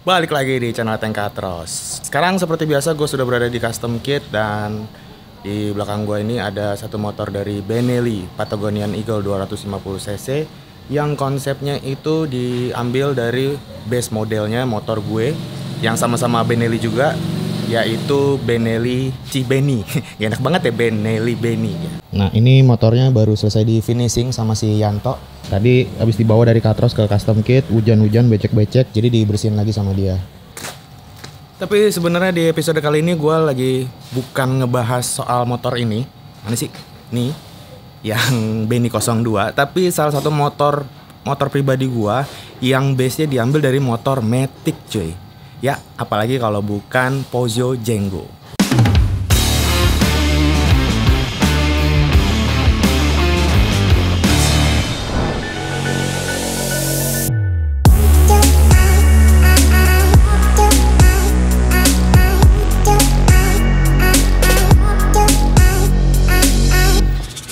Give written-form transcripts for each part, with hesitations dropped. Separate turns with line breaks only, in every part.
Balik lagi di channel Tengkatros. Sekarang seperti biasa gue sudah berada di Custom Kit. Dan di belakang gue ini ada satu motor dari Benelli Patagonian Eagle 250cc, yang konsepnya itu diambil dari base modelnya motor gue yang sama-sama Benelli juga, yaitu Benelli Cibeni. Gak enak banget ya, Benelli Beni. Nah, ini motornya baru selesai di finishing sama si Yanto. Tadi habis dibawa dari Katros ke Custom Kit, hujan-hujan, becek-becek, jadi dibersihin lagi sama dia. Tapi sebenarnya di episode kali ini gue lagi bukan ngebahas soal motor ini. Mana sih? Nih, yang Beni 02. Tapi salah satu motor pribadi gue yang base-nya diambil dari motor Matic, cuy. Ya, apalagi kalau bukan Peugeot Django.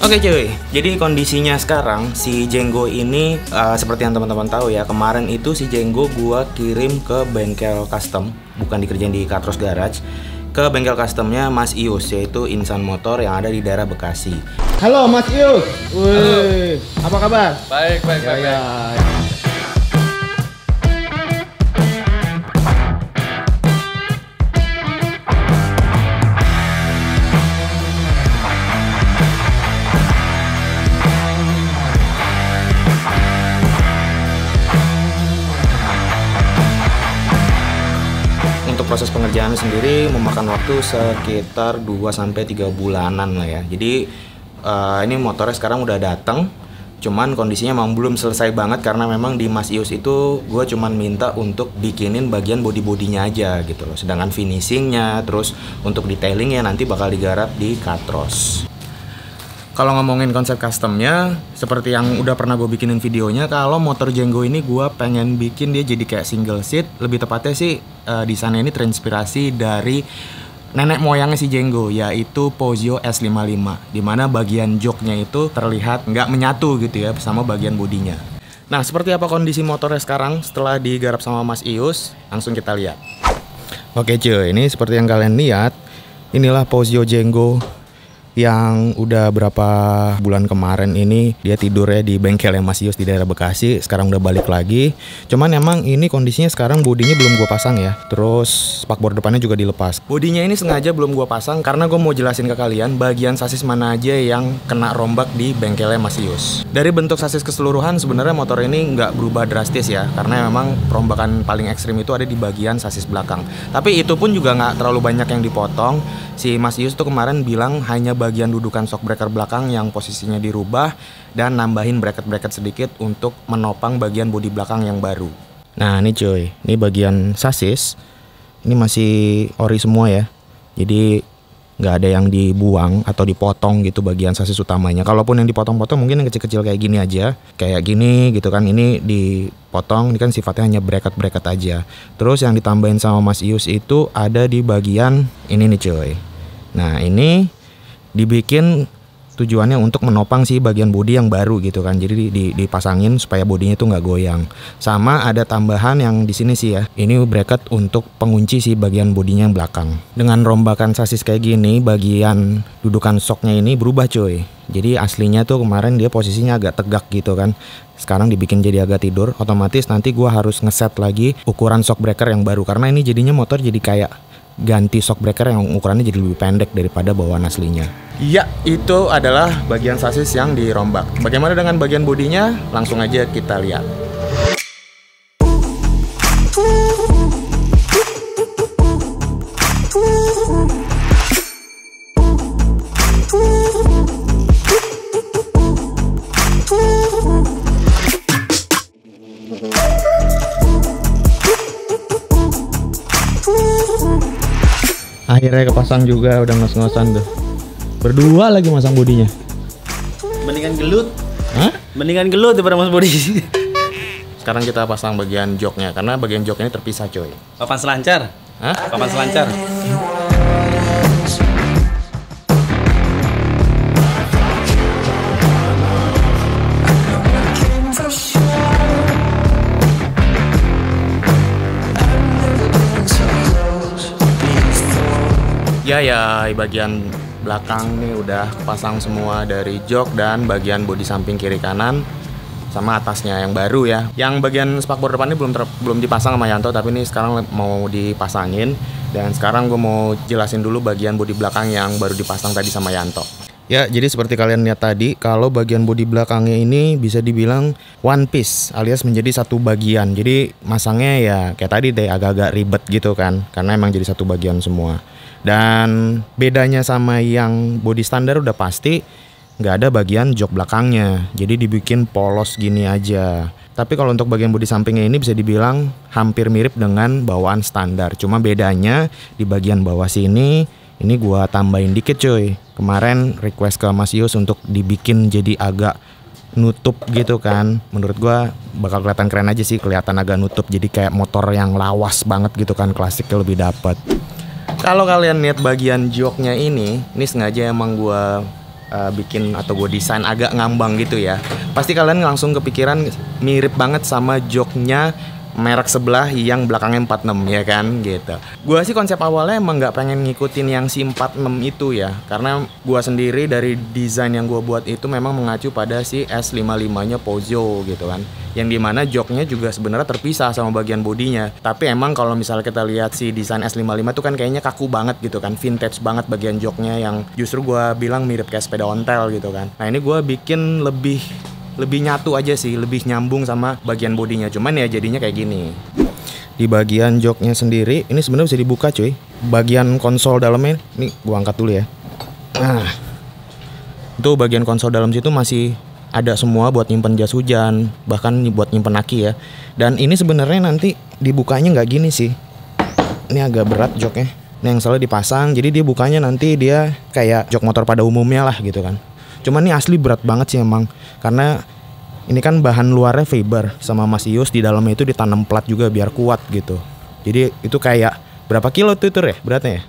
Oke cuy, jadi kondisinya sekarang si Django ini seperti yang teman-teman tahu ya, kemarin itu si Django gua kirim ke bengkel custom, bukan dikerjain di Katros Garage, ke bengkel customnya Mas Ius, yaitu Insan Motor yang ada di daerah Bekasi. Halo Mas Ius, wih, apa kabar?
Baik.
Proses pengerjaan sendiri memakan waktu sekitar 2-3 bulanan lah ya. Jadi ini motornya sekarang udah datang, cuman kondisinya memang belum selesai banget karena memang di Mas Ius itu gue cuman minta untuk bikinin bagian body-bodinya aja gitu loh. Sedangkan finishingnya, terus untuk detailingnya nanti bakal digarap di Katros. Kalau ngomongin konsep customnya, seperti yang udah pernah gue bikinin videonya, kalau motor Django ini gue pengen bikin dia jadi kayak single seat. Lebih tepatnya sih desainnya ini terinspirasi dari nenek moyangnya si Django, yaitu Peugeot S55, dimana bagian joknya itu terlihat nggak menyatu gitu ya sama bagian bodinya. Nah, seperti apa kondisi motornya sekarang setelah digarap sama Mas Ius? Langsung kita lihat. Oke cuy, ini seperti yang kalian lihat, inilah Peugeot Django yang udah berapa bulan kemarin ini dia tidurnya di bengkelnya Mas Ius di daerah Bekasi. Sekarang udah balik lagi. Cuman emang ini kondisinya sekarang bodinya belum gua pasang ya. Terus spakbor depannya juga dilepas. Bodinya ini sengaja belum gua pasang karena gue mau jelasin ke kalian bagian sasis mana aja yang kena rombak di bengkelnya Mas Ius. Dari bentuk sasis keseluruhan sebenarnya motor ini nggak berubah drastis ya, karena memang perombakan paling ekstrim itu ada di bagian sasis belakang. Tapi itu pun juga nggak terlalu banyak yang dipotong. Si Mas Ius tuh kemarin bilang hanya bagian dudukan shockbreaker belakang yang posisinya dirubah dan nambahin bracket-bracket sedikit untuk menopang bagian bodi belakang yang baru. Nah ini cuy, ini bagian sasis, ini masih ori semua ya. Jadi nggak ada yang dibuang atau dipotong gitu bagian sasis utamanya. Kalaupun yang dipotong-potong mungkin yang kecil-kecil kayak gini aja, kayak gini gitu kan. Ini dipotong, ini kan sifatnya hanya bracket-bracket aja. Terus yang ditambahin sama Mas Ius itu ada di bagian ini nih cuy. Nah ini dibikin tujuannya untuk menopang si bagian bodi yang baru gitu kan. Jadi dipasangin supaya bodinya tuh nggak goyang. Sama ada tambahan yang di sini sih ya. Ini bracket untuk pengunci si bagian bodinya yang belakang. Dengan rombakan sasis kayak gini, bagian dudukan shocknya ini berubah cuy. Jadi aslinya tuh kemarin dia posisinya agak tegak gitu kan. Sekarang dibikin jadi agak tidur. Otomatis nanti gua harus ngeset lagi ukuran shockbreaker yang baru, karena ini jadinya motor jadi kayak ganti shockbreaker yang ukurannya jadi lebih pendek daripada bawaan aslinya. Ya, itu adalah bagian sasis yang dirombak. Bagaimana dengan bagian bodinya? Langsung aja kita lihat. Akhirnya kepasang juga, udah ngos-ngosan tuh. Berdua lagi masang bodinya.
Mendingan gelut.
Hah?
Mendingan gelut daripada mas body.
Sekarang kita pasang bagian joknya, karena bagian jok ini terpisah coy.
Papan selancar.
Hah?
Papan selancar.
Ya, bagian belakang nih udah pasang semua dari jok dan bagian bodi samping kiri kanan sama atasnya yang baru ya. Yang bagian spakbor depan ini belum dipasang sama Yanto, tapi ini sekarang mau dipasangin. Dan sekarang gue mau jelasin dulu bagian bodi belakang yang baru dipasang tadi sama Yanto. Ya, jadi seperti kalian lihat tadi, kalau bagian bodi belakangnya ini bisa dibilang one piece alias menjadi satu bagian. Jadi masangnya ya kayak tadi deh, agak-agak ribet gitu kan, karena emang jadi satu bagian semua. Dan bedanya sama yang bodi standar udah pasti nggak ada bagian jok belakangnya, jadi dibikin polos gini aja. Tapi kalau untuk bagian bodi sampingnya ini bisa dibilang hampir mirip dengan bawaan standar. Cuma bedanya di bagian bawah sini, ini gua tambahin dikit cuy. Kemarin request ke Mas Yus untuk dibikin jadi agak nutup gitu kan. Menurut gua bakal kelihatan keren aja sih, kelihatan agak nutup. Jadi kayak motor yang lawas banget gitu kan, klasiknya lebih dapet. Kalau kalian lihat bagian joknya ini sengaja emang gua bikin atau gue desain agak ngambang gitu ya. Pasti kalian langsung kepikiran mirip banget sama joknya merek sebelah yang belakangnya 46 ya kan gitu. Gue sih konsep awalnya emang nggak pengen ngikutin yang si 46 itu ya, karena gue sendiri dari desain yang gue buat itu memang mengacu pada si S55 nya Pozzo gitu kan, yang dimana joknya juga sebenarnya terpisah sama bagian bodinya. Tapi emang kalau misalnya kita lihat si desain S55 tuh kan kayaknya kaku banget gitu kan, vintage banget bagian joknya yang justru gue bilang mirip kayak sepeda ontel gitu kan. Nah ini gue bikin lebih nyatu aja sih, lebih nyambung sama bagian bodinya. Cuman ya jadinya kayak gini. Di bagian joknya sendiri ini sebenarnya bisa dibuka cuy. Bagian konsol dalamnya ini gua angkat dulu ya. Nah, itu bagian konsol dalam situ masih ada semua buat nyimpen jas hujan, bahkan buat nyimpen aki ya. Dan ini sebenarnya nanti dibukanya nggak gini sih. Ini agak berat joknya. Ini yang selalu dipasang, jadi dia bukanya nanti dia kayak jok motor pada umumnya lah gitu kan. Cuman ini asli berat banget sih emang, karena ini kan bahan luarnya fiber sama Mas Yus, di dalamnya itu ditanam plat juga biar kuat gitu. Jadi itu kayak berapa kilo tuh Tur ya beratnya ya?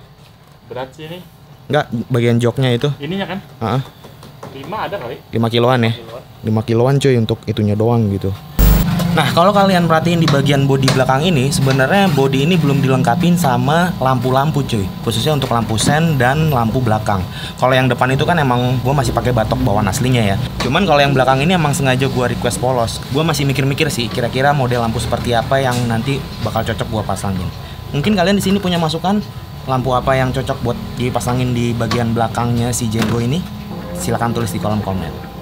Berat sih ini.
Enggak, bagian joknya itu.
Ininya kan? 5 ada kali.
5 kiloan ya? 5 kiloan cuy untuk itunya doang gitu. Nah, kalau kalian perhatiin di bagian bodi belakang ini, sebenarnya bodi ini belum dilengkapin sama lampu-lampu cuy, khususnya untuk lampu sen dan lampu belakang. Kalau yang depan itu kan emang gue masih pakai batok bawaan aslinya ya. Cuman kalau yang belakang ini emang sengaja gue request polos. Gue masih mikir-mikir sih, kira-kira model lampu seperti apa yang nanti bakal cocok gue pasangin. Mungkin kalian di sini punya masukan lampu apa yang cocok buat dipasangin di bagian belakangnya si Jengo ini? Silahkan tulis di kolom komen.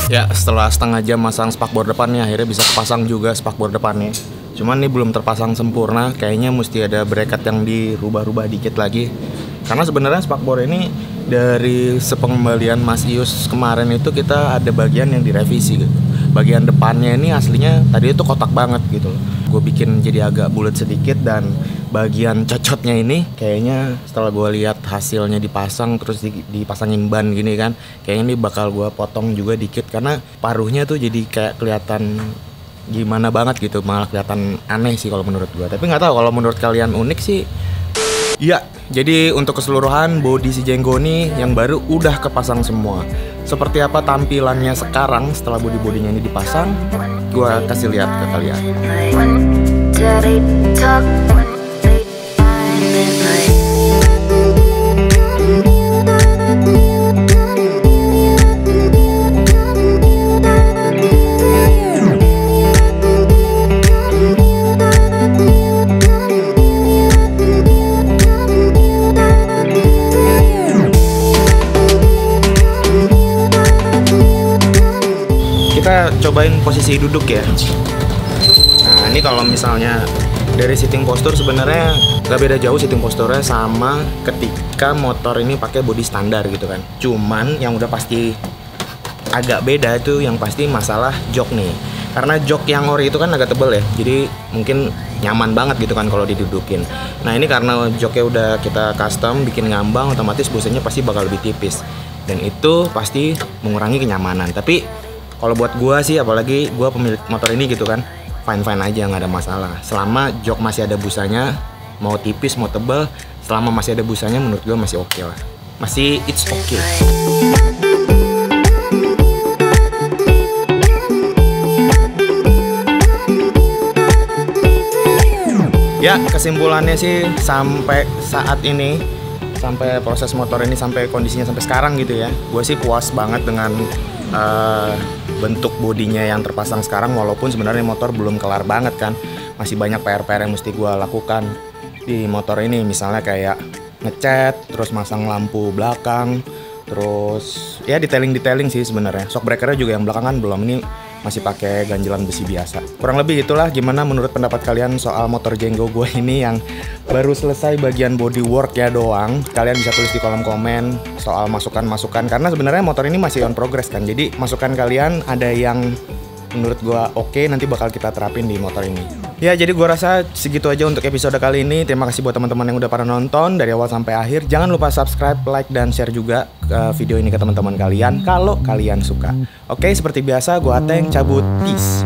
Ya, setelah setengah jam masang spakbor depannya, akhirnya bisa kepasang juga spakbor depannya. Cuman ini belum terpasang sempurna, kayaknya mesti ada bracket yang dirubah-rubah dikit lagi. Karena sebenarnya spakbor ini dari sepengembalian Mas Ius kemarin itu kita ada bagian yang direvisi gitu. Bagian depannya ini aslinya tadi itu kotak banget gitu loh. Gue bikin jadi agak bulat sedikit, dan bagian cocotnya ini kayaknya setelah gue lihat hasilnya dipasang terus dipasangin ban gini kan, kayaknya ini bakal gue potong juga dikit karena paruhnya tuh jadi kayak kelihatan gimana banget gitu, malah kelihatan aneh sih kalau menurut gue. Tapi nggak tahu kalau menurut kalian unik sih. Ya, jadi untuk keseluruhan bodi si Jengo ini yang baru udah kepasang semua. Seperti apa tampilannya sekarang setelah bodi-bodinya ini dipasang, gue kasih lihat ke kalian. Kita cobain posisi duduk ya. Nah, ini kalau misalnya dari sitting postur sebenarnya gak beda jauh sitting posturnya sama ketika motor ini pakai bodi standar gitu kan. Cuman yang udah pasti agak beda itu yang pasti masalah jok nih. Karena jok yang ori itu kan agak tebel ya, jadi mungkin nyaman banget gitu kan kalau didudukin. Nah ini karena joknya udah kita custom bikin ngambang, otomatis busannya pasti bakal lebih tipis. dan itu pasti mengurangi kenyamanan. Tapi kalau buat gua sih, apalagi gua pemilik motor ini gitu kan, fine aja, nggak ada masalah. Selama jok masih ada busanya, mau tipis mau tebal, selama masih ada busanya menurut gua masih oke lah, masih it's okay. Ya, kesimpulannya sih sampai saat ini, sampai proses motor ini, sampai kondisinya sampai sekarang gitu ya, gue sih puas banget dengan bentuk bodinya yang terpasang sekarang. Walaupun sebenarnya motor belum kelar banget kan, masih banyak PR-PR yang mesti gue lakukan di motor ini. Misalnya kayak ngecat, terus masang lampu belakang, terus ya detailing sih sebenarnya. Shock breakernya juga yang belakangan belum, ini masih pakai ganjelan besi biasa. Kurang lebih itulah. Gimana menurut pendapat kalian soal motor Jenggo gue ini yang baru selesai bagian bodywork ya doang? Kalian bisa tulis di kolom komen soal masukan-masukan, karena sebenarnya motor ini masih on progress kan. Jadi masukan kalian ada yang menurut gue oke, nanti bakal kita terapin di motor ini. Ya, jadi gue rasa segitu aja untuk episode kali ini. Terima kasih buat teman-teman yang udah pada nonton dari awal sampai akhir. Jangan lupa subscribe, like, dan share juga video ini ke teman-teman kalian kalau kalian suka. Oke, seperti biasa gue Ateng cabut. Peace.